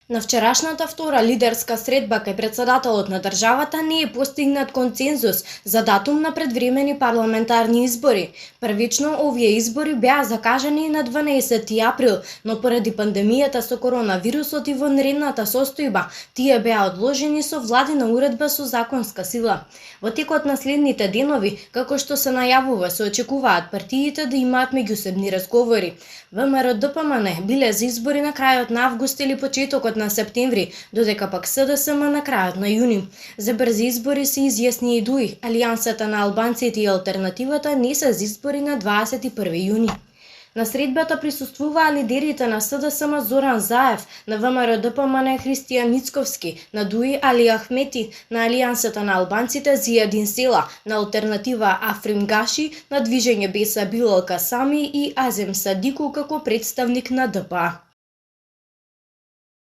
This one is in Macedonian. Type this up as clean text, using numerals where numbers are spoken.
На вчерашната втора лидерска средба кај претседателот на државата не е постигнат концензус за датум на предвремени парламентарни избори. Првично овие избори беа закажани на 12 април, но поради пандемијата со коронавирусот и вонредната состојба, тие беа одложени со владина уредба со законска сила. Во текот на следните денови, како што се најавува, се очекуваат партиите да имаат меѓусебни разговори. ВМРО ДПМН биле за избори на крајот на август или почетокот на септември, додека пак СДСМ на крајот на јуни. За брзи избори се изјасни и ДУИ, Алијансата на албанците и алтернативата не се за избори на 21 јуни. На средбата присуствуваа лидерите на СДСМ Зоран Заев, на ВМРО ДПМН Христијан Мицковски, на ДУИ Али Ахмети, на Алијансата на албанците Зијадин Села, на алтернатива Африм Гаши, на движење Беса Билал Касами и Азем Садику како представник на ДПА.